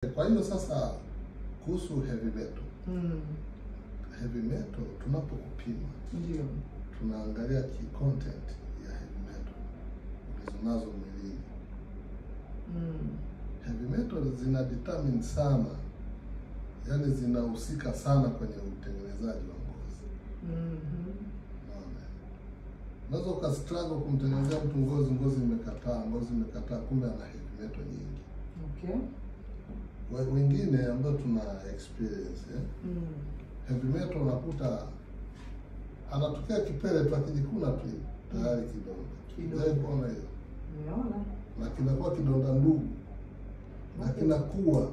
Kwa hiyo sasa kuhusu heavy metal. Heavy metal tunapokupima ndio tunaangalia content ya heavy metal ulizonazo mwilini. Heavy metal zina determine sana, yani zinahusika sana kwenye utengenezaji wa ngozi. Unaweza ukastruggle kumtengenezea mtu ngozi imekataa, kumbe ana heavy metal nyingi. Okay. Wengine ambao tuna experience heavy metal unakuta anatokea kipele tu, akijikuna tu tayari kidonda. Kuona hiyo? Unaona? Na kinakuwa kidonda ndugu. Na kinakuwa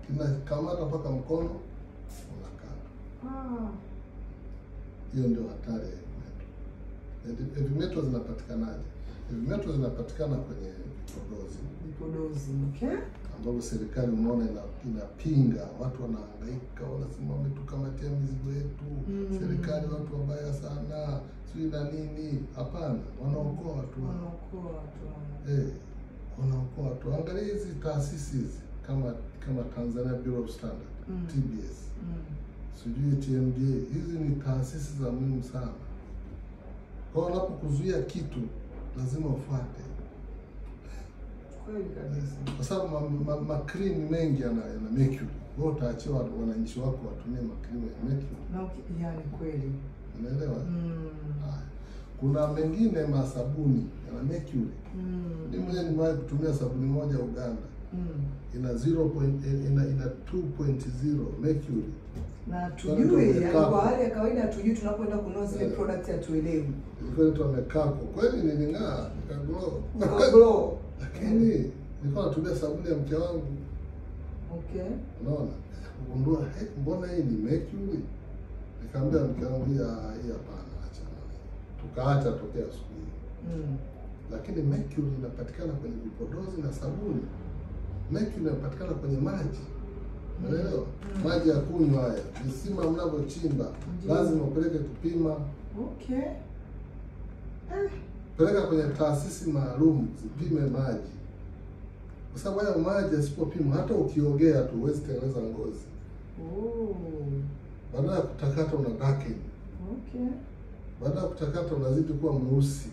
kinakamata mpaka mkono unakata. Hiyo ndio hatari ya heavy metal. Heavy metal zinapatikanaje? Heavy metal zinapatikana kwenye vipodozi. Okay. Ambapo serikali umeona inapinga, watu wanahangaika, wanasema wametukamatia mizigo yetu. Serikali watu wabaya sana, sio na nini. Hapana, wanaokoa watu. Wanaokoa watu. Angalia hizi taasisi hizi kama Tanzania Bureau of Standard, TBS. Sijui TMJ, hizi ni taasisi za muhimu sana. Kwa wanapokuzuia kitu lazima ufuate. Kwa sababu makrini mengi yana mercury. Wewe utaachiwa wananchi wako watumie makrini ya mercury. Yani kweli. Unaelewa? Kuna mengine masabuni yana mercury. Mimi mwenyewe nimewahi kutumia sabuni moja Uganda. Ina 2.0 mercury. Na tujui kwa hali ya kawaida tujui tunapoenda kununua zile products hatuelewi. Ilikuwa tu amekaa kweli niling'aa, glow. Lakini nilikuwa natumia sabuni ya mke wangu. Okay. Unaona? Kugundua mbona hii ni mercury? Nikamwambia mke wangu hii hapana, acha. Tukaacha tokea siku hiyo. Lakini mercury inapatikana kwenye vipodozi na sabuni. Mercury inapatikana kwenye maji. Unaelewa? Maji ya kunywa haya, visima mnavyochimba, lazima upeleke kupima. Okay. Peleka kwenye taasisi maalum zipime maji. Kwa sababu haya maji yasipopimwa, hata ukiogea tu huwezi tengeneza ngozi. Baada ya kutakata una darken. Okay. Baada ya kutakata unazidi kuwa mweusi.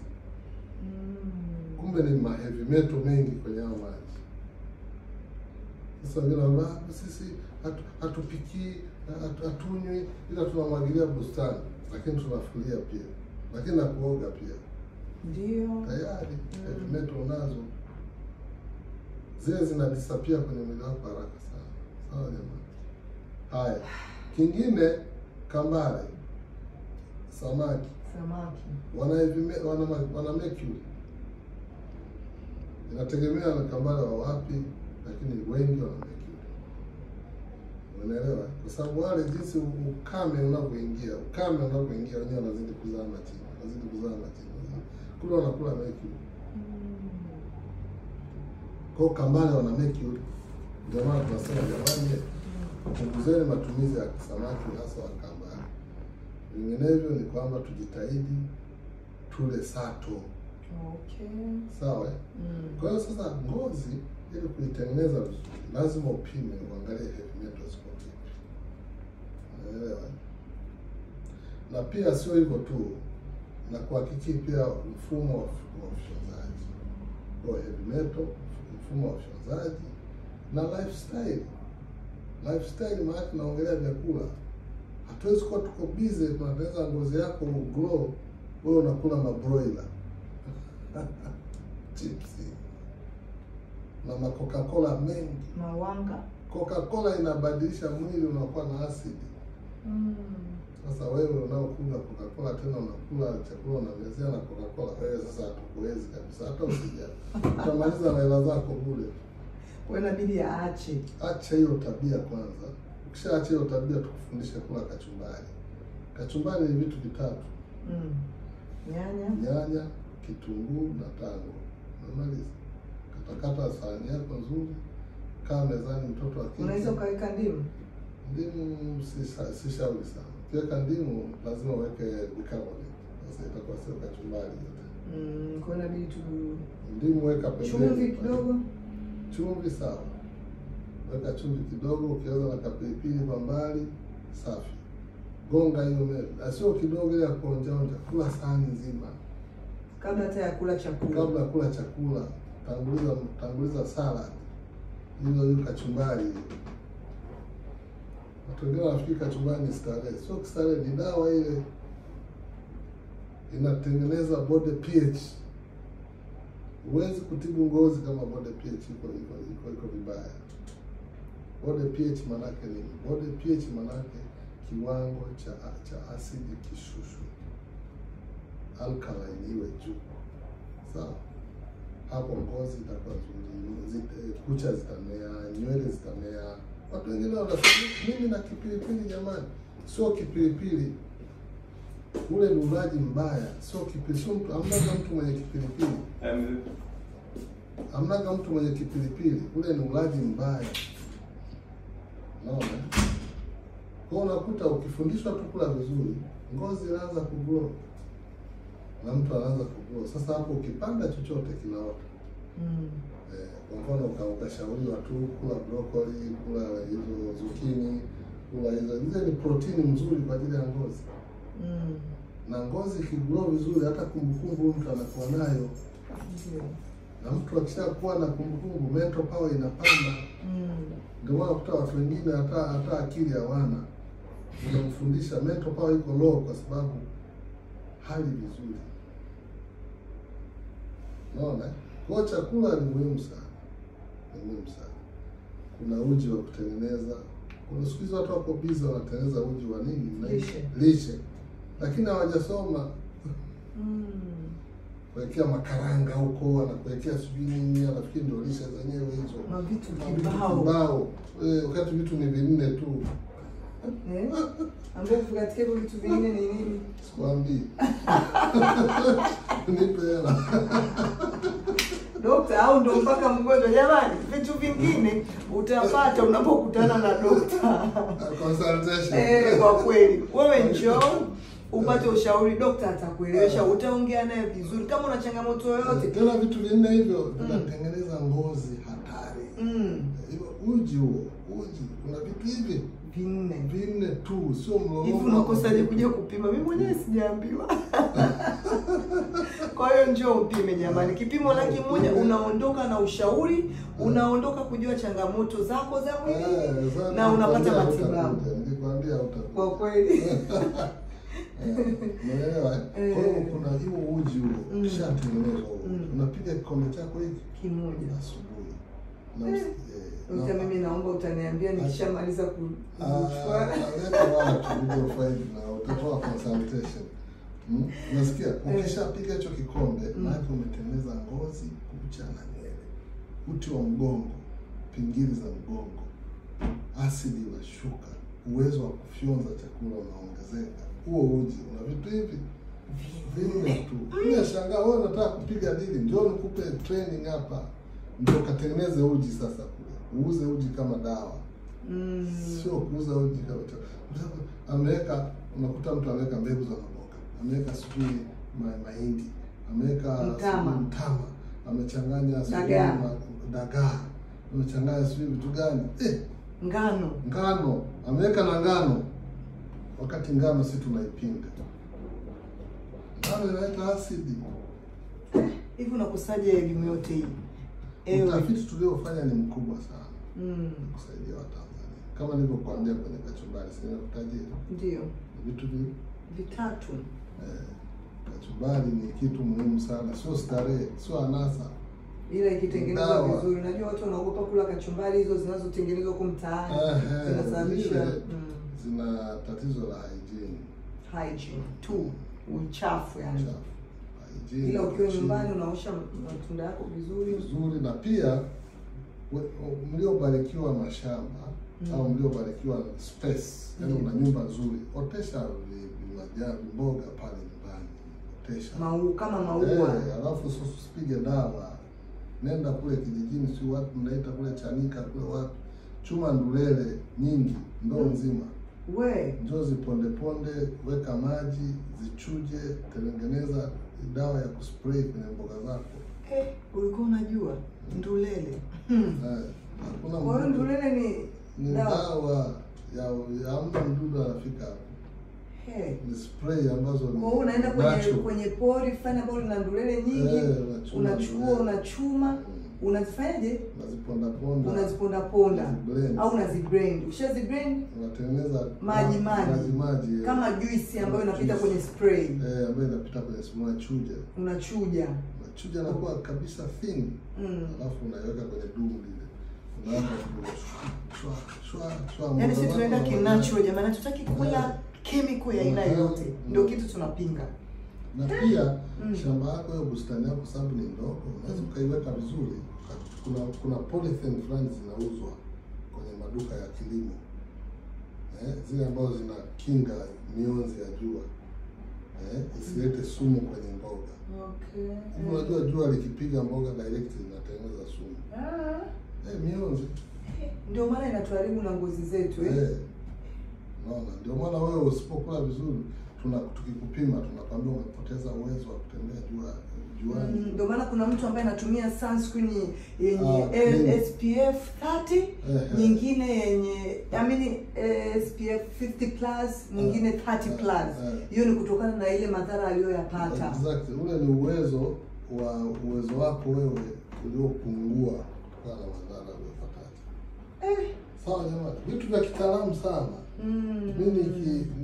Kumbe ni heavy metal mengi kwenye hao maji. Sasa wengine sisi hatupiki, hatunywi, ila tunamwagilia bustani, lakini tunafulia pia. Lakini na kuoga pia. Ndio. Tayari heavy metal nazo zile zinadisappear kwenye mwili wako haraka sana. Sawa jamani. Haya. Kingine kambale. Samaki. Wana mercury. Inategemea na kambale wa wapi, lakini wengi wana mercury. Unaelewa? Kwa sababu wale jinsi ukame unavyoingia wenyewe wanazidi kuzama chini. Kule wanakula mercury. Kwa kambale wana mercury. Ndio maana tunasema jamani, punguzeni matumizi ya samaki hasa wa kambale. Vinginevyo ni kwamba tujitahidi tule sato. Okay. Sawa? Kwa hiyo sasa ngozi ili kuitengeneza vizuri lazima upime, uangalie heavy metals kwa kipi. Unaelewa? Na pia sio hivyo tu, na kuhakiki pia mfumo wa ufyonzaji. Kwa heavy metal, mfumo wa ufyonzaji na lifestyle. Lifestyle maana tunaongelea vyakula. Hatuwezi kuwa tuko busy tunatengeneza ngozi yako glow, wewe unakula mabroiler. Chips. Na Coca-Cola mengi. Mawanga. Coca-Cola inabadilisha mwili, unakuwa na acid. Sasa wewe unaokunywa Coca-Cola tena unakula chakula unamezea na Coca-Cola, wewe sasa hatukuwezi kabisa, hata usijali. Utamaliza na hela zako bure. Wewe inabidi aache. Acha hiyo tabia kwanza. Ukishaacha hiyo tabia tukufundishe kula kachumbari. Kachumbari ni vitu vitatu. Nyanya, kitunguu na tango. Unamaliza. Katakata sahani yako nzuri. Kaa mezani mtoto akija. Unaweza ukaweka ndimu? Ndimu si shauri sana. Ukiweka ndimu lazima uweke bicarbonate. Sasa itakuwa sio kachumbari yote. Kwa hiyo inabidi tu ndimu weka pembeni. Chumvi kidogo. Chumvi sawa. weka chumvi kidogo, ukianza na kapilipili kwa mbali, safi. Gonga hiyo meli, na sio kidogo ile ya kuonja, kula sahani nzima. Kabla hata ya kula chakula. Kabla ya kula chakula, tanguliza salad. Hiyo kachumbari. Watu wengine wanafikiri kachumbari ni starehe. Sio starehe, ni dawa ile. Inatengeneza body pH. Huwezi kutibu ngozi kama body pH iko vibaya. Body pH manake nini? Body pH manake kiwango cha asidi kishushu. Alkaline iwe juu. Sawa? Hapo ngozi itakuwa nzuri, kucha zitamea, nywele zitamea. Watu wengine wanasema mimi na kipilipili jamani. Sio kipilipili. Ule ni ulaji mbaya. Sio kipilipili. Hamnaga mtu mwenye kipilipili. Hamnaga mtu mwenye kipilipili. Ule ni ulaji mbaya. Naona? Kwa unakuta ukifundishwa tu kula vizuri, ngozi inaanza kugrow. Na mtu anaanza kugrow. Sasa hapo ukipanda chochote kinaota. Kwa mfano ukashauriwa tu kula broccoli, kula hizo zucchini, kula hizo ni protini nzuri kwa ajili ya ngozi. Na ngozi ikigrow vizuri, hata kumbukumbu mtu anakuwa nayo. Na mtu akishakuwa na kumbukumbu, mental power inapanda. Ndio maana kuta watu wengine hata akili hawana. Unamfundisha mental power iko low kwa sababu hali vizuri. Unaona? Kwa chakula ni muhimu sana. Ni muhimu sana. Kuna uji wa kutengeneza. Kuna siku hizo watu wako busy wanatengeneza uji wa nini? Lishe. Lakini hawajasoma. Kuwekea makaranga huko, anakuwekea sijui nini, anafikiri ndio lishe zenyewe hizo. Na vitu kibao. Wakati vitu ni vinne tu. Ambapo katika hivyo vitu vingine ni nini? Sikwambii. Nipe hela. Dokta au ndo mpaka mgonjwa jamani, vitu vingine utapata unapokutana na dokta. Consultation. Kwa kweli. Wewe njoo upate ushauri, dokta atakuelewesha, utaongea naye vizuri kama una changamoto yoyote. Tena vitu vinne hivyo vinatengeneza ngozi hatari. Uji kuna vitu hivi vinne tu, sio mlolongo. Hivi unakosaje kuja kupima? Mimi mwenyewe sijaambiwa. Kwa hiyo njoo upime jamani. Kipimo laki moja unaondoka na ushauri, unaondoka kujua changamoto zako za mwili na unapata matibabu. Nilikwambia kwa kweli. Unaelewa? Kwa hiyo kuna hiyo uji huo, ushatengenezwa huo. Unapiga kikombe chako hiki kimoja asubuhi. Na mimi naomba utaniambia nikishamaliza kuchukua. Leta watu video file na utatoa consultation. Unasikia? Ukishapiga hicho kikombe, maana umetengeneza ngozi, kucha na nywele. Uti wa mgongo, pingili za mgongo. Asidi inashuka, uwezo wa kufyonza chakula unaongezeka. Huo uji una vitu hivi vinne tu. Unashangaa wewe unataka kupiga dili, njoo nikupe training hapa. Ndio katengeneze uji sasa kule. Uuze uji kama dawa. Sio kuuza uji kama ameweka, unakuta mtu ameweka mbegu za maboga. Ameweka sijui mahindi. Ameweka mtama. Amechanganya dagaa. Amechanganya sijui vitu gani? Ngano. Ameweka na ngano. Wakati ngano sisi tunaipinga. Ngano inaleta asidi. Hivi unakusaje elimu yote hii? Utafiti tuliofanya ni mkubwa sana. Kusaidia Watanzania. Kama nilivyokuambia kwenye kachumbari, sina kutajia. Ndio. Vitu vitatu. Kachumbari ni kitu muhimu sana, sio starehe, sio anasa. Ila ikitengenezwa vizuri, unajua watu wanaogopa kula kachumbari hizo zinazotengenezwa kwa mtaani. Zinasababisha zina tatizo la hygiene tu, uchafu yani. Ila ukiwa nyumbani unaosha matunda yako vizuri na pia mliobarikiwa mashamba au mliobarikiwa space, yani una nyumba nzuri, otesha majani mboga pale nyumbani, otesha kama maua. Alafu usipige dawa. Nenda kule kijijini, si watu mnaita kule Chanika kule watu chuma ndulele nyingi ndoo nzima. Njoo ziponde ponde, weka maji, zichuje, tengeneza dawa ya kuspray kwenye mboga zako. Ulikuwa unajua ndulele? Hakuna. Kwa hiyo ndulele ni dawa ya mdudu anafika hapo. Ni spray ambazo kwa hiyo unaenda kwenye pori fulani ambapo lina ndulele nyingi, unachukua unachuma, unazifanyaje? Unaziponda au unazigrand. Ukishazigrand unatengeneza maji kama juice ambayo inapita kwenye spray. Ambayo inapita kwenye spray, unachuja na kwa kabisa thin. Alafu unaiweka kwenye dumu lile. Unaanza shwa. Yaani sisi tunaenda kinatural jamani, hatutaki kula chemical ya aina yote. Ndio kitu tunapinga. Na pia shamba yako au bustani yako sababu ni ndogo, unaweza ukaiweka vizuri. Kuna polythene fulani zinauzwa kwenye maduka ya kilimo. Zile ambazo zinakinga mionzi ya jua. Isilete sumu kwenye mboga. Unajua jua likipiga mboga direct linatengeneza sumu. Mionzi. Ndio maana inatuharibu na ngozi zetu Naona ndio maana wewe usipokula vizuri tukikupima tunakwambia umepoteza uwezo wa kutembea juani. Ndio maana kuna mtu ambaye anatumia sunscreen yenye SPF 30, nyingine yenye SPF 50+, nyingine 30+. Hiyo ni kutokana na ile madhara aliyoyapata. Exactly. Ule ni uwezo wako wewe uliopungua kutokana na madhara uliyopata. Sawa jamani, vitu vya kitaalamu sana. Mimi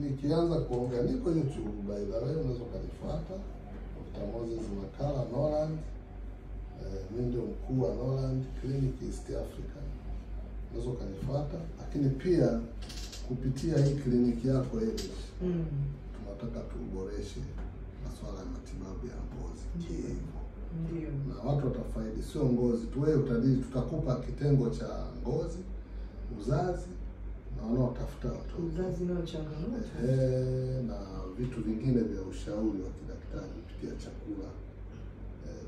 nikianza kuongea niko YouTube, by the way, unaweza kunifuata. Dr. Moses Makala Norland. Mimi ndio mkuu wa Norland Clinic East Africa. Unaweza kunifuata, lakini pia kupitia hii kliniki yako ile tunataka tuboreshe masuala ya matibabu ya ngozi. Ndio. Na watu watafaidi, sio ngozi tu, wewe utalii, tutakupa kitengo cha ngozi, uzazi na wanaotafuta watoto. Uzazi nao changamoto. Na vitu vingine vya ushauri wa kidaktari kupitia chakula.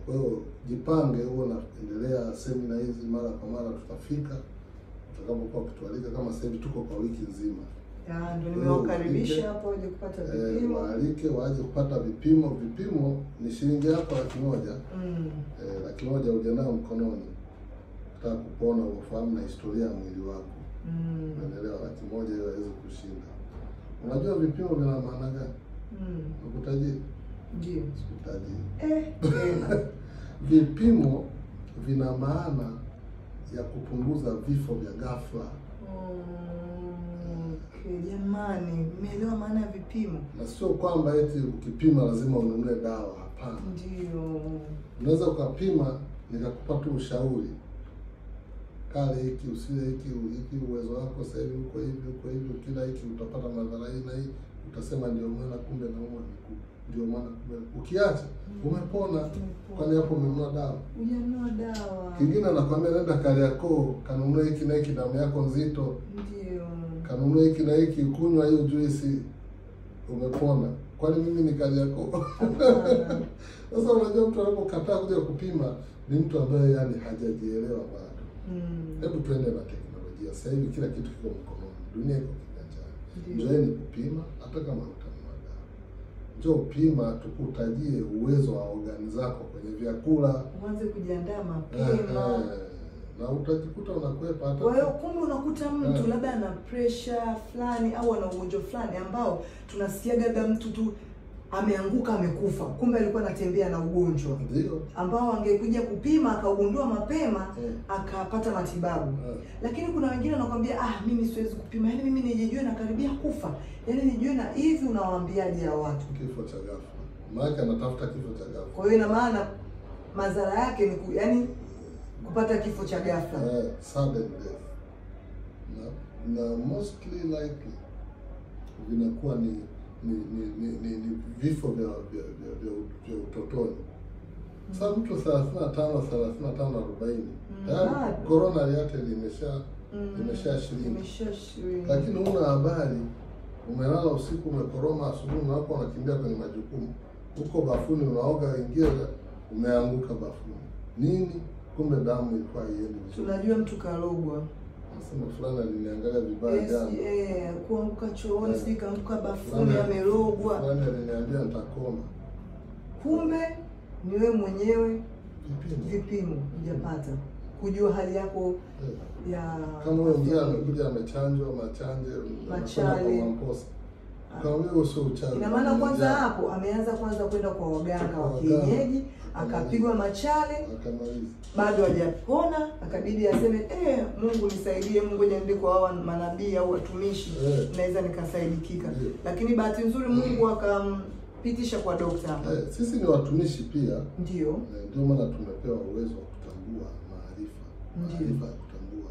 Kwa hiyo jipange, huo naendelea semina hizi mara kwa mara, tutafika tutakapokuwa kutualika. Kama sasa hivi tuko kwa wiki nzima. Ndio nimewakaribisha hapo waje kupata vipimo. Waalike waje kupata vipimo. Vipimo ni shilingi yako 1,000. 1,000 uje nayo mkononi. Nataka kupona ufahamu na historia ya mwili wako. Unaelewa, 1,000 hiyo haiwezi kushinda. Unajua vipimo vina maana gani? Ukutajie? Ndio. Sikutajie. Vipimo vina maana ya kupunguza vifo vya ghafla. Jamani, umeelewa maana ya vipimo? Na sio kwamba eti ukipima lazima ununue dawa, hapana. Ndio. Unaweza ukapima nikakupa tu ushauri. Kale hiki, usile hiki, uwezo wako sasa hivi uko hivi, kila hiki utapata madhara hii na hii, utasema ndio maana kumbe naumwa ndio maana kumbe. Ukiacha umepona, kwani hapo umenunua dawa? Umenunua dawa. Kingine anakuambia nenda Kariakoo, kanunue hiki na hiki, damu yako nzito. Ndio. Kanunue hiki na hiki, kunywa hiyo juice, umepona. Kwani mimi ni Kariakoo? Sasa unajua mtu anapokataa kuja kupima ni mtu ambaye yani hajajielewa bado. Hebu tuende na teknolojia. Sasa hivi kila kitu kiko mkononi. Dunia iko kiganjani. Njoeni kupima hata kama utanunua dawa. Njoo pima, tukutajie uwezo wa organi zako kwenye vyakula. Uanze kujiandaa mapema. Na utajikuta unakwepa hata. Kwa hiyo kumbe unakuta mtu labda ana pressure fulani au ana ugonjwa fulani ambao tunasikia labda mtu tu ameanguka amekufa, kumbe alikuwa anatembea na ugonjwa. Ndio. Ambao angekuja kupima akaugundua mapema akapata matibabu. Lakini kuna wengine wanakuambia mimi siwezi kupima. Yaani mimi nijijue na karibia kufa. Yaani nijue na hivi, unawaambiaje hao watu? Kifo cha ghafla. Maana anatafuta kifo cha ghafla. Kwa hiyo ina maana madhara yake ni yaani kupata kifo cha ghafla. Sudden death. Na mostly likely vinakuwa ni vifo vya utotoni. Sasa mtu 35, 40. Tayari corona yake imeshashiriki. Lakini una habari, umelala usiku umekoroma, asubuhi unapo unakimbia kwenye majukumu. Huko bafuni unaoga, ingia umeanguka bafuni. Nini? Kumbe damu ilikuwa iende. Tunajua mtu kalogwa. Nasema fulani aliniangalia vibaya jana. Kuanguka chooni, sisi kaanguka bafuni amelogwa. Fulani aliniambia nitakoma. Kumbe ni wewe mwenyewe vipimo hujapata. kujua hali yako ya kama wewe mzee amekuja amechanjwa machale kwa mamposa. Kama wewe sio uchawi. Ina maana kwanza hapo ameanza kwanza kwenda kwa waganga wa kienyeji, akapigwa machale, akamaliza. Bado hajapona, akabidi aseme Mungu nisaidie, Mungu niende kwa hawa manabii au watumishi, naweza nikasaidikika. Lakini bahati nzuri Mungu akampitisha kwa daktari. Sisi ni watumishi pia. Ndio. Ndio maana tumepewa uwezo wa kutambua maarifa ya kutambua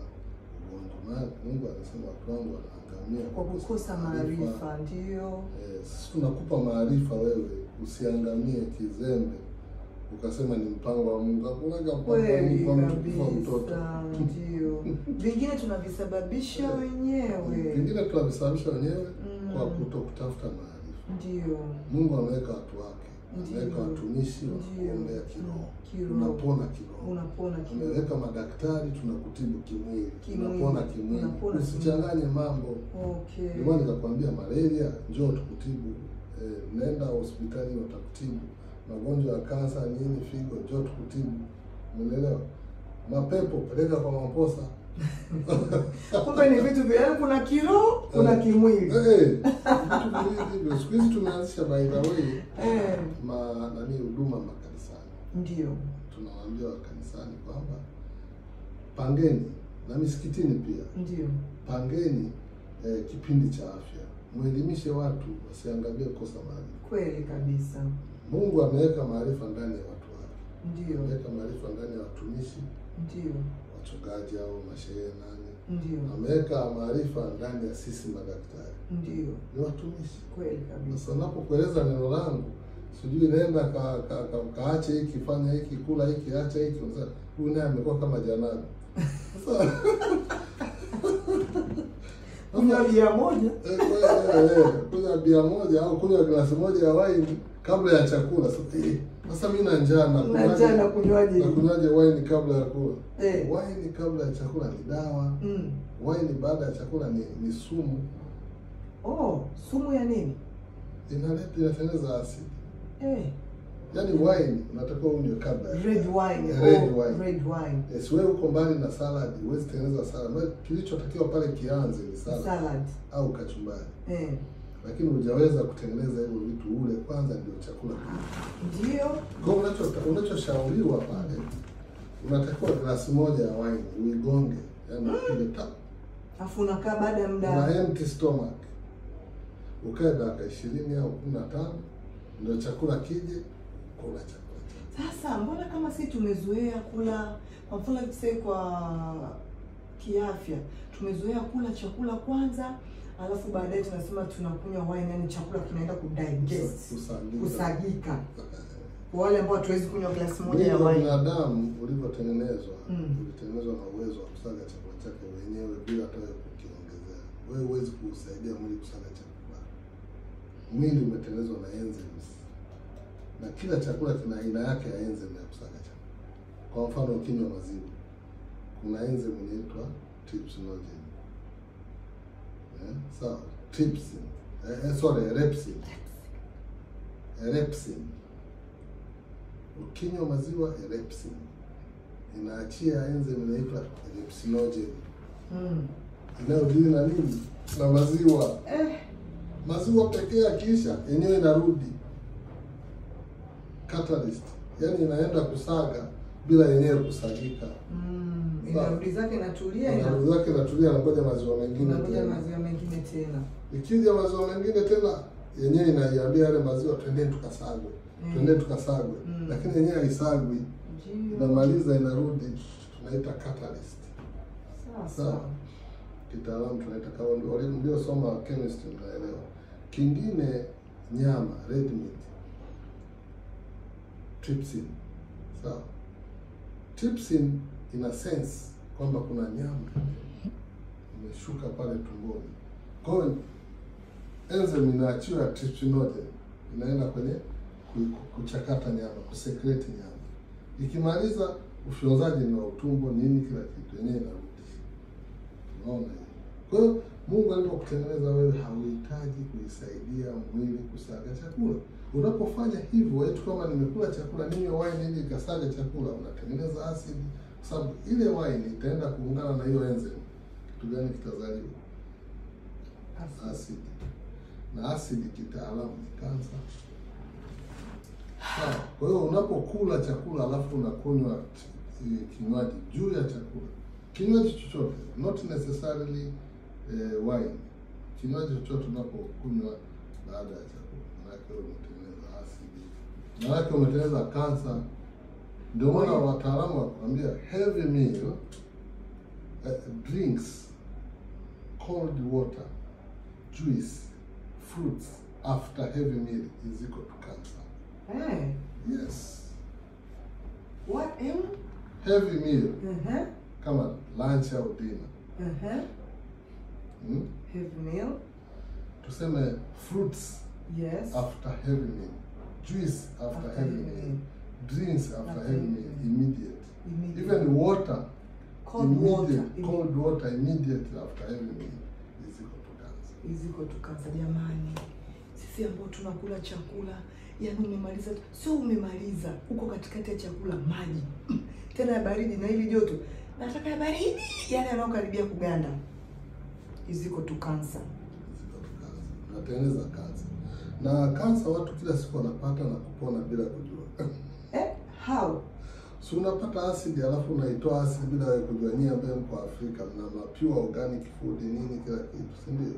ugonjwa. Mungu anasema watu wangu wanaangamia kwa kukosa maarifa. Ndio. Sisi tunakupa maarifa wewe, usiangamie kizembe. Ukasema ni mpango wa Mungu. Hakuna mpango wa mtoto. Ndio. Vingine tunavisababisha wenyewe. Vingine tunavisababisha wenyewe kwa kutokutafuta maarifa. Ndio. Mungu ameweka watu wake. Ameweka watumishi wa kuombea kiroho. Unapona kiroho. Unapona kiroho. Ameweka madaktari tunakutibu kimwili. Unapona kimwili. Usichanganye mambo. Okay. Ndio maana nikakwambia malaria njoo tukutibu. Nenda hospitali watakutibu. Magonjwa ya kansa, nini, figo, njoo tukutibu. Umeelewa? Mapepo peleka kwa mamposa. Kumbe ni vitu vya kuna kiroho, kuna kimwili. Vitu viwili. Siku hizi tumeanzisha by the way huduma makanisani. Ndio. Tunawaambia wakanisani kwamba pangeni na misikitini pia. Ndio. Pangeni kipindi cha afya. Muelimishe watu wasiangalie kosa maarifa. Kweli kabisa. Mungu ameweka maarifa ndani ya watu wake. Ndio. Ameweka maarifa ndani ya watumishi. Ndio. Wachungaji au mashehe nani. Ndio. Ameweka maarifa ndani ya sisi madaktari. Ndio. Ni watumishi. Kweli kabisa. Sasa unapokueleza neno langu, sijui nenda kaache hiki, fanya hiki, kula hiki, acha hiki, unasema huyu naye amekuwa kama janabi. Sasa kunywa bia moja. Kunywa bia moja au kunywa glasi moja ya wine kabla ya chakula. Sasa mimi na njaa na kunywaje wine kabla ya kula. Wine kabla ya chakula ni dawa. Wine baada ya chakula ni sumu. Sumu ya nini? Inatengeneza asidi. Yaani wine unatakiwa unywe kabla ya red wine. Red wine. Wewe uko mbali na salad, huwezi tengeneza salad. Kilichotakiwa pale kianze ni salad au kachumbari. Lakini hujaweza kutengeneza hivyo vitu, ule kwanza ndio chakula. Ndio. Kwa unachoshauriwa pale, unatakiwa glasi moja ya wine uigonge, yaani upige tap. Afu unakaa baada ya muda. Una empty stomach. Ukae dakika 20 au 15 ndio chakula kije, kula chakula. Sasa mbona kama sisi tumezoea kula, kwa mfano kwa kiafya, tumezoea kula chakula kwanza, alafu baadaye tunasema tunakunywa wine, yani chakula kinaenda kudigest, kusagika. Wale ambao hatuwezi kunywa glasi moja ya wine. Binadamu ulivyotengenezwa, ulitengenezwa na uwezo wa kusaga chakula chake wenyewe bila hata kukiongezea. Wewe huwezi kusaidia mwili kusaga chakula. Mwili umetengenezwa na enzymes. Na kila chakula kina aina yake ya enzyme ya kusaga chakula. Kwa mfano ukinywa maziwa, kuna enzyme inaitwa trypsinogen. Sawa, trypsin. Erepsin. Ukinywa maziwa erepsin inaachia enzyme inaitwa erepsinogen. Inayodili na nini? Na maziwa. Maziwa pekee akiisha yenyewe inarudi catalyst. Yaani inaenda kusaga bila yenyewe kusagika. Inarudi zake natulia, na ngoja maziwa mengine tena. Ikija maziwa mengine tena yenyewe inaiambia yale maziwa twende tukasagwe. Lakini yenyewe haisagwi. Inamaliza inarudi, tunaita catalyst. Sawa. Kitaalamu tunaita kama ndio soma chemistry unaelewa. Kingine nyama, red meat. Trypsin. Sawa. Trypsin ina sense kwamba kuna nyama imeshuka pale tumboni. Kwa hiyo enzyme inaachiwa trypsinogen inaenda kwenye kuchakata nyama, kusecrete nyama. Ikimaliza ufyonzaji ni wa utumbo nini kila kitu yenyewe inarudi. Unaona hiyo? Kwa hiyo Mungu alipokutengeneza wewe hauhitaji kuisaidia mwili kusaga chakula. Unapofanya hivyo, eti kama nimekula chakula ninywe wine ili ikasaga chakula, unatengeneza asidi, sababu ile wine itaenda kuungana na hiyo enzyme. Kitu gani kitazaliwa? Acid. Na acid kitaalamu ni kansa. Kwa hiyo unapokula chakula alafu unakunywa kinywaji juu ya chakula, kinywaji chochote, not necessarily wine, kinywaji chochote unapokunywa baada ya chakula, maana umetengeneza acid, maana umetengeneza kansa. Ndio maana wataalamu wakwambia heavy meal, drinks, cold water, juice, fruits after heavy meal is equal to cancer. Hey. Yes. What in? Heavy meal. Kama lunch au dinner. Heavy meal. Tuseme fruits. Yes. After heavy meal. Juice after heavy meal. Drinks after heavy meal. Immediate. Even water. Cold water. Cold water immediately after heavy meal is equal to cancer. Is equal to cancer. Jamani, sisi ambao tunakula chakula, yaani umemaliza, sio umemaliza, uko katikati ya chakula, maji tena ya baridi na hili joto, nataka ya baridi, yani anaokaribia kuganda, is equal to cancer. Natengeneza kansa. Na kansa watu kila siku wanapata na kupona bila kujua. How? So unapata acid alafu unaitoa acid bila kujua. Nyinyi ambaye mko Afrika mna pure organic food nini kila kitu, si ndio?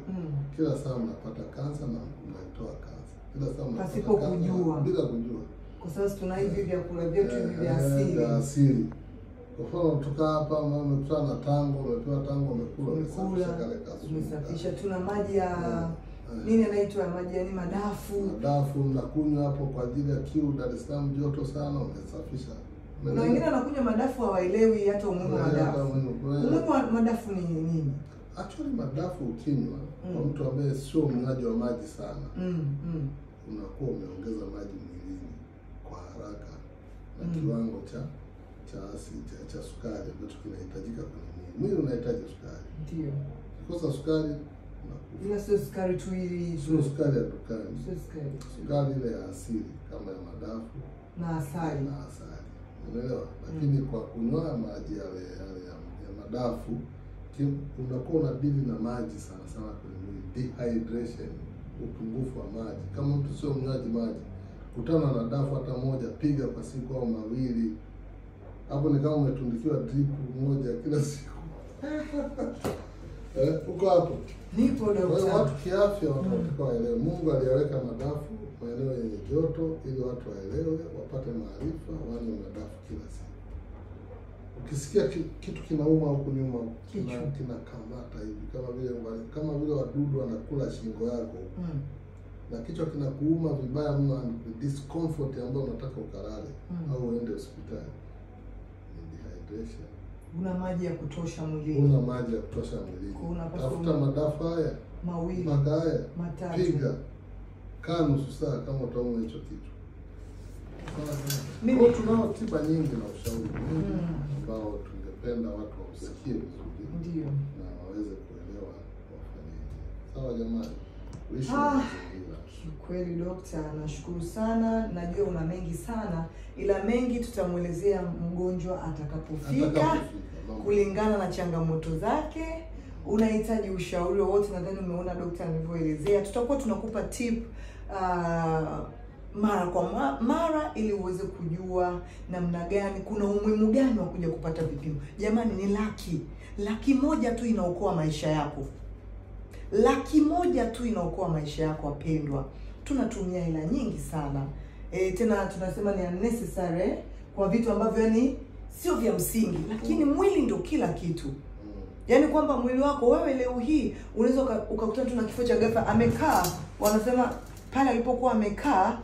Kila saa mnapata kansa na mnaitoa kansa. Kila saa mnapata pasipo kujua. Bila kujua. Kwa sababu tuna hivi vyakula vyetu hivi vya asili. Vya asili. Kwa mfano kutoka hapa umekutana na tango, umepewa tango, umekula, umesafisha. Tuna maji ya nini anaitwa, maji ya ni madafu. Madafu mnakunywa hapo kwa ajili ya kiu. Dar es Salaam joto sana, umesafisha. Na wengine wanakunywa madafu hawaelewi hata umuhimu wa madafu. Umuhimu wa madafu ni nini? Actually madafu ukinywa kwa mtu ambaye sio mnywaji wa maji sana, unakuwa umeongeza maji mwilini kwa haraka na kiwango cha asidi cha sukari ambacho kinahitajika kwenye mwili. Mwili unahitaji sukari. Ndio. Kwa sukari ila sio sukari tu hili, sio sukari ya dukani. Sio sukari. Sukari ile ya asili kama ya madafu na asali. Na asali. Unaelewa? Lakini kwa kunywa maji yale ya madafu unakuwa unadili na maji sana sana kwenye mwili, dehydration, upungufu wa maji. Kama mtu sio mnywaji maji, kutana na dafu hata moja, piga kwa siku au mawili, hapo ni kama umetundikiwa drip moja kila siku. Uko hapo? Nipo daktari. Kwa hiyo watu kiafya wanataka waelewe. Mungu aliyaweka madafu maeneo yenye joto ili watu waelewe, wapate maarifa, wanywe madafu kila siku. Ukisikia kitu kinauma huko nyuma, kinakamata hivi kama vile wadudu wanakula shingo yako. Na kichwa kinakuuma vibaya mno, discomfort ambayo unataka ukalale au uende hospitali. Ni dehydration. Una maji ya kutosha mwilini. Una maji ya kutosha mwilini. Tafuta madafu haya mawili mpaka haya matatu. Piga kaa nusu saa kama utauma hicho kitu. Mimi tunao tiba nyingi na ushauri ambao tungependa watu wausikie vizuri. Ndio. Na waweze kuelewa wafanye. Sawa jamani. Kweli dokta, nashukuru sana. Najua una mengi sana, ila mengi tutamuelezea mgonjwa atakapofika kulingana na changamoto zake. Unahitaji ushauri wote, nadhani umeona dokta alivyoelezea. Tutakuwa tunakupa tip mara kwa mara ili uweze kujua namna gani, kuna umuhimu gani wa kuja kupata vipimo. Jamani, ni laki moja tu inaokoa maisha yako. Laki moja tu inaokoa maisha yako wapendwa. Tunatumia hela nyingi sana. Tena tunasema ni unnecessary kwa vitu ambavyo yani sio vya msingi, lakini mwili ndio kila kitu. Yaani kwamba mwili wako wewe leo hii unaweza ukakutana tu na kifo cha ghafla, amekaa, wanasema pale alipokuwa amekaa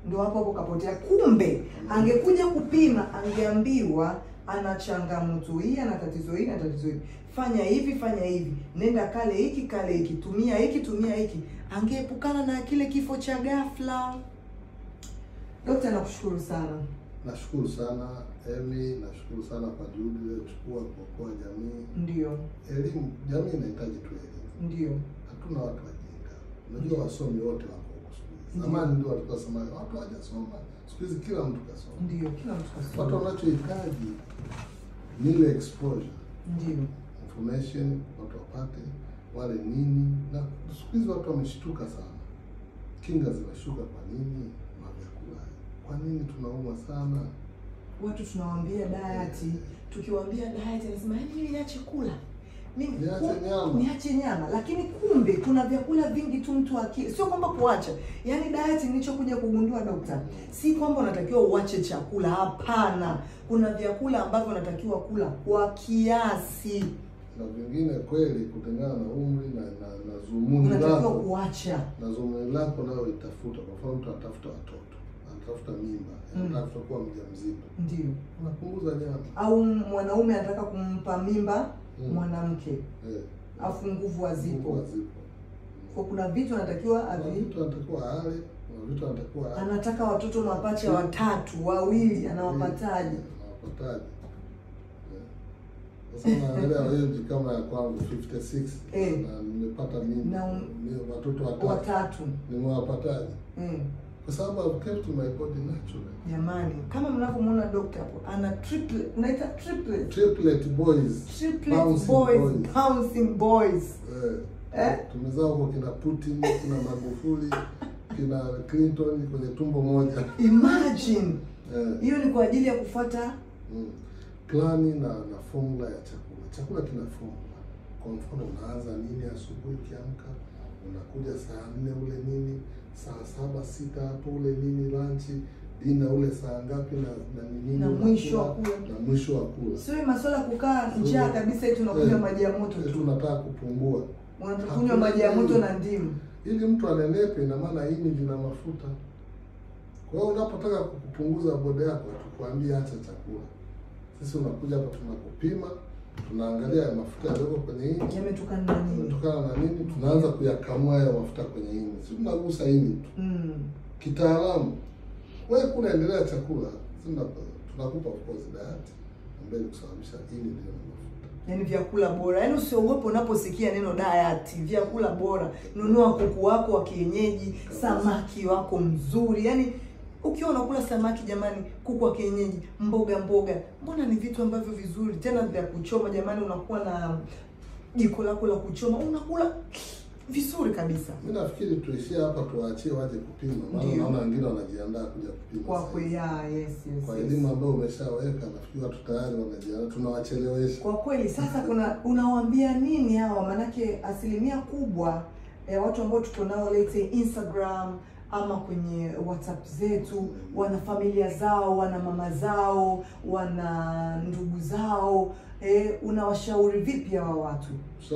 ndio hapo kapotea. Kumbe angekuja kupima, angeambiwa ana changamoto hii, ana tatizo hili, ana tatizo hili. Fanya hivi, nenda kale hiki, tumia hiki, angeepukana na kile kifo cha ghafla. Dokta, nakushukuru sana. Nashukuru sana Emi, nashukuru sana kwa juhudi ulizochukua kuokoa jamii. Ndio. Elimu, jamii inahitaji tu elimu. Ndio. Hatuna watu wajinga. Unajua wasomi wote wako huko siku hizi. Zamani ndio walikuwa sema watu hawajasoma. Siku hizi kila mtu kasoma. Ndio, kila mtu kasoma. Watu wanachohitaji ni ile exposure. Ndio. Information watu wapate wale nini, na siku hizi watu wameshtuka sana. Kinga zinashuka kwa nini? Vyakula. Kwa nini tunaumwa sana? Watu tunawaambia diet, tukiwaambia diet anasema mimi niache kula. Mimi niache nyama, lakini kumbe kuna vyakula vingi tu mtu sio kwamba kuacha. Yaani diet nilichokuja kugundua daktari, si kwamba unatakiwa uache chakula, hapana. Kuna vyakula ambavyo unatakiwa kula kwa kiasi. Na vingine kweli kulingana na umri na zumuni lako unatakiwa kuacha. Na zumuni lako nao itafuta. Kwa mfano mtu atafuta watoto, anatafuta mimba, anataka kuwa mjamzito. Ndio. Unapunguza nyama. Au mwanaume anataka kumpa mimba mwanamke. Afu nguvu hazipo. Kwa kuna vitu anatakiwa vitu anatakiwa ale, kuna vitu anatakiwa anataka watoto mapacha watatu, wawili, anawapataje? Anawapataje? Sasa naangalia wewe kama ya kwangu 56 na nimepata mimi watoto watatu. Nimewapataje? Kwa sababu I've kept my body natural. Jamani, kama mnavyomuona doctor hapo, ana triplet, unaita triplet boys. Bouncing boys. Tumezaa huko kina Putin, kina Magufuli, kina Clinton kwenye tumbo moja. Imagine. Hiyo ni kwa ajili ya kufuata plani na formula ya chakula. Chakula kina formula. Kwa mfano unaanza nini asubuhi kiamka, unakuja saa 4 ule nini, saa 7 6 hapo ule nini lunch, dina ule saa ngapi na nini na mwisho wa kula. Na mwisho wa kula. Sio masuala kukaa njaa kabisa eti tunakunywa maji ya moto tu. Tunataka kupungua. Unakunywa maji ya moto na ndimu. Ili mtu anenepe, na maana hii vina mafuta. Kwa hiyo unapotaka kupunguza bodi yako, tukwambia acha chakula. Sisi unakuja hapa tunakupima, tunaangalia mafuta yaliyoko kwenye hii yametokana na nini? Yametokana na nini? Tunaanza kuyakamua hayo mafuta kwenye hii. Sisi tunagusa hii tu. Kitaalamu. Wewe kunaendelea chakula, tunakupa of course diet ambayo kusababisha hii ndio mafuta. Yaani vyakula bora. Yaani usiogope unaposikia neno diet, vyakula bora. Nunua kuku wako wa kienyeji, samaki wako mzuri. Yaani ukiwa unakula samaki jamani, kuku wa kienyeji, mboga, mbona ni vitu ambavyo vizuri tena vya kuchoma jamani, unakuwa na jiko lako la kuchoma, unakula vizuri kabisa. Mimi nafikiri tuishie hapa, tuwaachie waje kupima, maana naona wengine wanajiandaa kuja kupima. Kwa kweli yes. Kwa elimu ambayo umeshaweka nafikiri watu tayari wanajiandaa, tunawachelewesha. Kwa kweli sasa unawaambia nini hawa, manake asilimia kubwa watu ambao tuko nao let's say Instagram ama kwenye WhatsApp zetu, wana familia zao, wana mama zao, wana ndugu zao, unawashauri vipi hawa watu?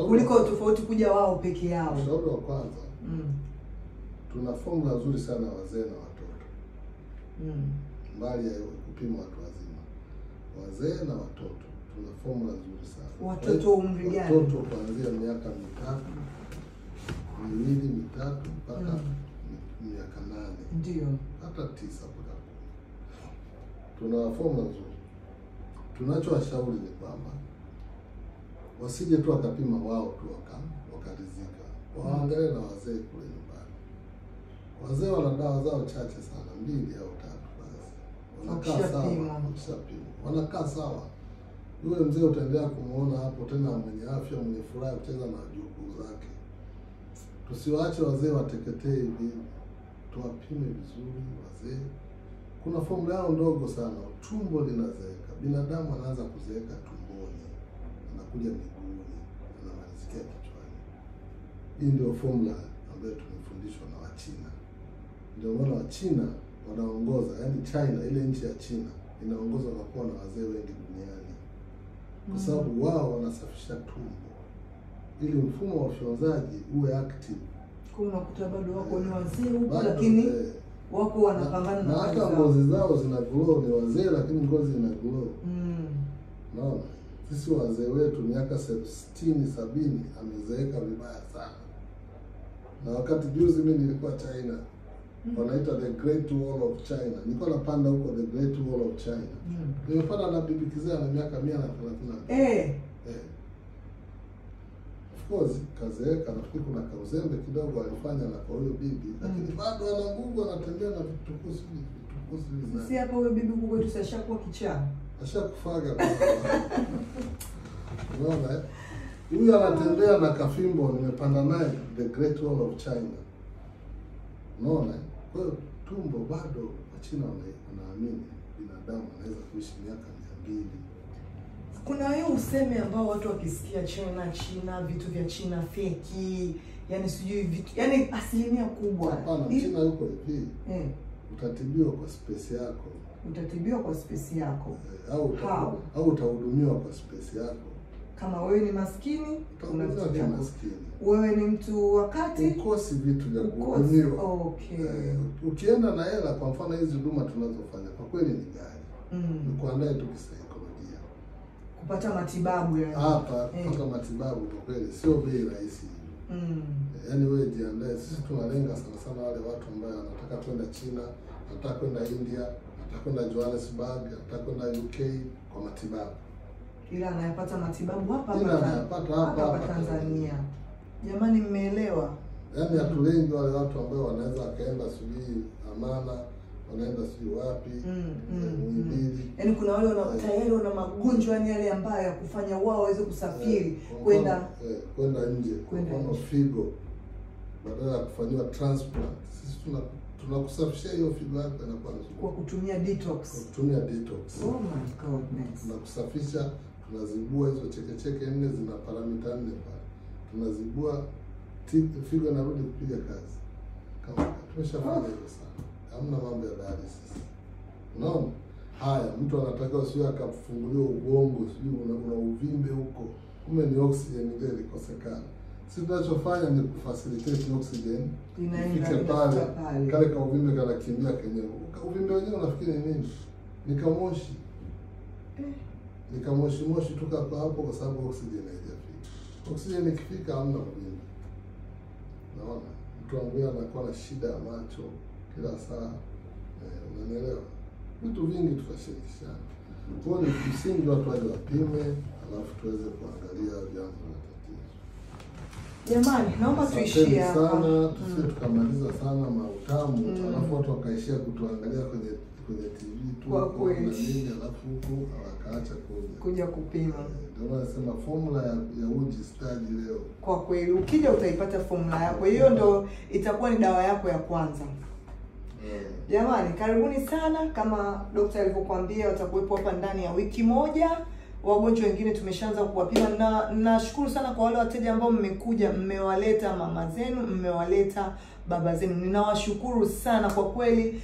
Kuliko tofauti kuja wao peke yao. Ushauri wa kwanza, tuna formula nzuri sana wazee na watoto. Mbali ya kupima watu wazima, wazee na watoto tuna formula nzuri sana. Watoto umri gani? Watoto kuanzia miaka 3 mpaka miaka 8. Ndio. Hata 9 mpaka 10. Tuna formula nzuri. Tunachowashauri ni kwamba wasije tu wakapima wao tu wakaridhika. Waangalie na wazee kule nyumbani. Wazee wana dawa zao chache sana, 2 au 3 basi. Wanakaa sawa, wanakaa sawa. Yule mzee utaendelea kumuona hapo tena mwenye afya, mwenye furaha kucheza na jukuu zake. Tusiwaache wazee wateketee hivi. Tuwapime vizuri wazee. Kuna formula yao ndogo sana. Tumbo linazeeka. Binadamu anaanza kuzeeka tumboni, anakuja miguuni, anamalizikia kichwani. Hii ndio formula ambayo tumefundishwa na Wachina. Ndio maana Wachina wanaongoza, yaani China, ile nchi ya China inaongozwa na kuwa na wazee wengi duniani. Kwa sababu wao wanasafisha tumbo ili mfumo wa ufyonzaji uwe active. Kwa unakuta bado wako ni wazee huko, lakini wako wanapambana na hata ngozi zao zina glow, ni wazee lakini ngozi ina glow. Naona sisi wazee wetu miaka 60 70 amezeeka vibaya sana. Na wakati juzi mimi nilikuwa China, wanaita the Great Wall of China. Nilikuwa napanda huko the Great Wall of China. Nimepanda na bibi kizee na miaka 130. course kazeeka, nafikiri kuna kauzembe kidogo alifanya na kwa huyo bibi, lakini bado ana nguvu, anatembea na vitukuzi hivi. Sisi hapa huyo bibi huko kwetu sashakuwa kichaa. Ashakufaga. Unaona? Huyu anatembea na kafimbo, nimepanda naye the Great Wall of China. Unaona? Kwa hiyo tumbo bado Wachina wanaamini binadamu anaweza kuishi miaka 200. Kuna hiyo useme ambao watu wakisikia China, vitu vya China feki, yani sijui vitu, yani asilimia kubwa. Hapana, China yuko hivi. Utatibiwa kwa space yako. Utatibiwa kwa space yako. Au utahudumiwa kwa space yako. Kama wewe ni maskini, unatibiwa maskini. Wewe ni mtu wakati ukosi vitu vya kuhudumiwa. Okay. Ukienda na hela, kwa mfano hizi huduma tunazofanya kwa kweli ni gani? Ni kuandae tu kisaikolojia. Kupata matibabu ya hapa, kupata matibabu kwa kweli sio bei rahisi. Yaani wewe jiandae, sisi tunalenga sana wale watu ambao wanataka kwenda China, wanataka kwenda India, wanataka kwenda Johannesburg, wanataka kwenda UK kwa matibabu. Ila anayapata matibabu hapa hapa Tanzania. Jamani, mmeelewa? Yaani hatulengi wale watu ambao wanaweza kaenda sijui Amana, wanaenda sijui wapi, Muhimbili. Yaani kuna wale tayari wana magonjwa yani yale ambayo kufanya wao waweze kusafiri kwenda nje. Kwa mfano figo, badala ya kufanywa transplant, sisi tunakusafishia hiyo figo yako inakuwa nzuri kwa kutumia detox. Oh my goodness. Tunakusafisha, tunazibua hizo chekecheke 4 zina paramita 4 pale. Tunazibua, figo inarudi kupiga kazi. Kama tumeshafanya hivyo sana. Hamna mambo ya dialysis. Unaona? Haya, mtu anataka sio akafunguliwa ubongo, sio una uvimbe huko. Kumbe ni oxygen ile ilikosekana. Sisi tunachofanya ni kufacilitate oxygen ifike pale. Kale ka uvimbe kanakimbia kenyewe. Uvimbe wenyewe unafikiri nini? Ni kamoshi. Ni kamoshi tuka hapo kwa sababu oxygen haijafika. Oxygen ikifika hamna uvimbe. Naona mtu ambaye anakuwa na shida ya macho kila saa, unanielewa? Vitu vingi tutashirikishana. Kwa hiyo ni msingi watu waje wapime, alafu tuweze kuangalia vyanzo vya tatizo. Jamani, naomba tuishie hapa. Tusije tukamaliza sana mautamu, alafu watu wakaishia kutuangalia kwenye TV tu kwa nini, alafu huko wakaacha kuja kupima. Ndio nasema formula ya uji study leo. Kwa kweli ukija utaipata formula yako. Hiyo ndio itakuwa ni dawa yako ya kwanza. Jamani, karibuni sana. Kama daktari alivyokuambia watakuwepo hapa ndani ya wiki moja. Wagonjwa wengine tumeshaanza kuwapima, na nashukuru sana kwa wale wateja ambao mmekuja, mmewaleta mama zenu, mmewaleta baba zenu. Ninawashukuru sana kwa kweli.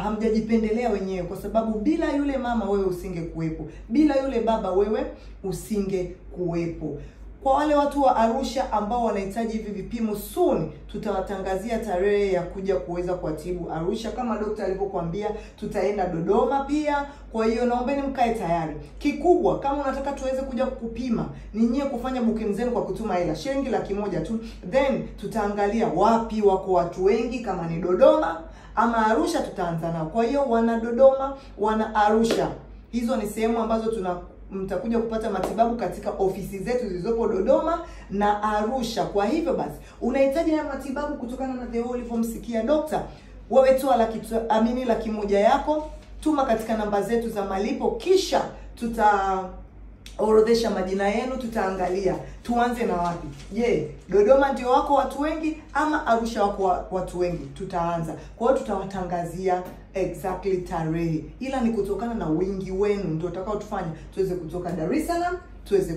Hamjajipendelea wenyewe, kwa sababu bila yule mama wewe usingekuwepo, bila yule baba wewe usingekuwepo. Kwa wale watu wa Arusha ambao wanahitaji hivi vipimo, soon tutawatangazia tarehe ya kuja kuweza kuwatibu Arusha. Kama daktari alivyokuambia, tutaenda Dodoma pia. Kwa hiyo naombeni mkae tayari. Kikubwa, kama unataka tuweze kuja kukupima, ni nyie kufanya booking zenu kwa kutuma hela shilingi 100 tu. Then tutaangalia wapi wako watu wengi, kama ni Dodoma ama Arusha tutaanza nao. Kwa hiyo wana Dodoma, wana Arusha, hizo ni sehemu ambazo mtakuja kupata matibabu katika ofisi zetu zilizopo Dodoma na Arusha. Kwa hivyo basi, unahitaji ya matibabu kutokana na the ulivyomsikia dokta, wewe toa 100,000 yako, tuma katika namba zetu za malipo, kisha tutaorodhesha majina yenu, tutaangalia tuanze na wapi. Je, Dodoma ndio wako watu wengi ama Arusha wako watu wengi? Tutaanza. Kwa hiyo tutawatangazia exactly tarehe, ila ni kutokana na wingi wenu ndio utakao tufanya tuweze kutoka Dar es Salaam tuweze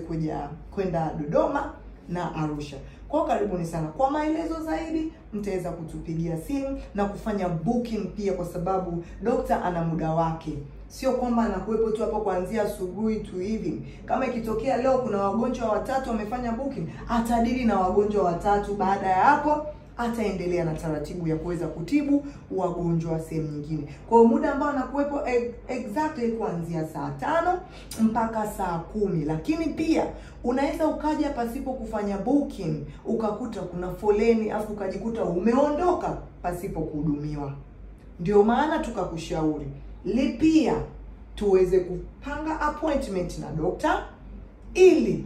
kwenda Dodoma na Arusha. Kwa karibuni sana. Kwa maelezo zaidi mtaweza kutupigia simu na kufanya booking pia, kwa sababu dokta ana muda wake. Sio kwamba anakuwepo tu hapo kuanzia asubuhi tu hivi. Kama ikitokea leo kuna wagonjwa 3 wamefanya booking, atadili na wagonjwa 3. Baada ya hapo ataendelea na taratibu ya kuweza kutibu wagonjwa sehemu nyingine. Kwa muda ambao anakuwepo exactly kuanzia saa 5 mpaka saa 10. Lakini pia unaweza ukaja pasipo kufanya booking, ukakuta kuna foleni afu ukajikuta umeondoka pasipo kuhudumiwa. Ndio maana tukakushauri lipia tuweze kupanga appointment na dokta, ili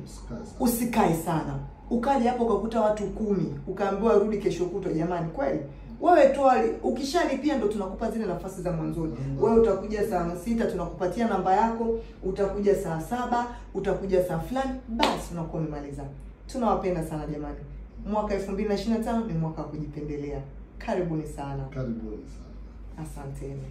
usikae sana. ukaja hapo ukakuta watu 10, ukaambiwa rudi kesho kutwa, jamani kweli? Wewe toa, ukishalipia ndo tunakupa zile nafasi za mwanzoni. Wewe utakuja saa 6, tunakupatia namba yako, utakuja saa 7, utakuja saa fulani, basi unakuwa umemaliza. Tunawapenda sana jamani. Mwaka 2025 ni mwaka wa kujipendelea. Karibuni sana. Karibuni sana. Asanteni.